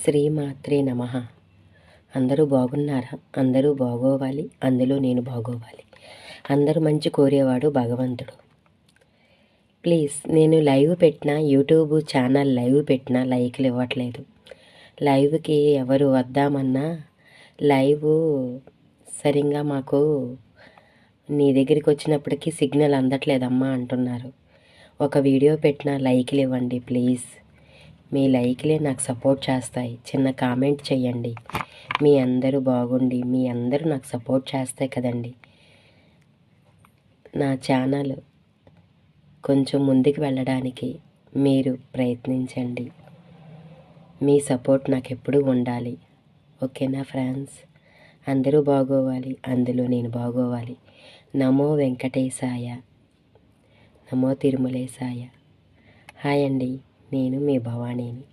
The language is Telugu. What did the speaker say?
శ్రీమాత్రే నమః. అందరూ బాగున్నారా? అందరూ బాగోవాలి, అందులో నేను బాగోవాలి. అందరూ మంచి కోరేవాడు భగవంతుడు. ప్లీజ్, నేను లైవ్ పెట్టినా, యూట్యూబ్ ఛానల్ లైవ్ పెట్టినా లైక్లు ఇవ్వట్లేదు. లైవ్కి ఎవరు వద్దామన్నా లైవ్ సరిగ్గా మాకు నీ దగ్గరికి వచ్చినప్పటికీ సిగ్నల్ అందట్లేదమ్మా అంటున్నారు. ఒక వీడియో పెట్టినా లైక్లు ఇవ్వండి ప్లీజ్. మీ లైక్లే నాకు సపోర్ట్ చేస్తాయి. చిన్న కామెంట్ చేయండి. మీ అందరూ బాగుండి మీ అందరూ నాకు సపోర్ట్ చేస్తాయి కదండి. నా ఛానల్ కొంచెం ముందుకు వెళ్ళడానికి మీరు ప్రయత్నించండి. మీ సపోర్ట్ నాకు ఎప్పుడూ ఉండాలి. ఓకేనా ఫ్రెండ్స్? అందరూ బాగోవాలి, అందులో నేను బాగోవాలి. నమో వెంకటేశాయ, నమో తిరుమలేశాయ. హాయ్ అండి, నేను మీ భవానీని.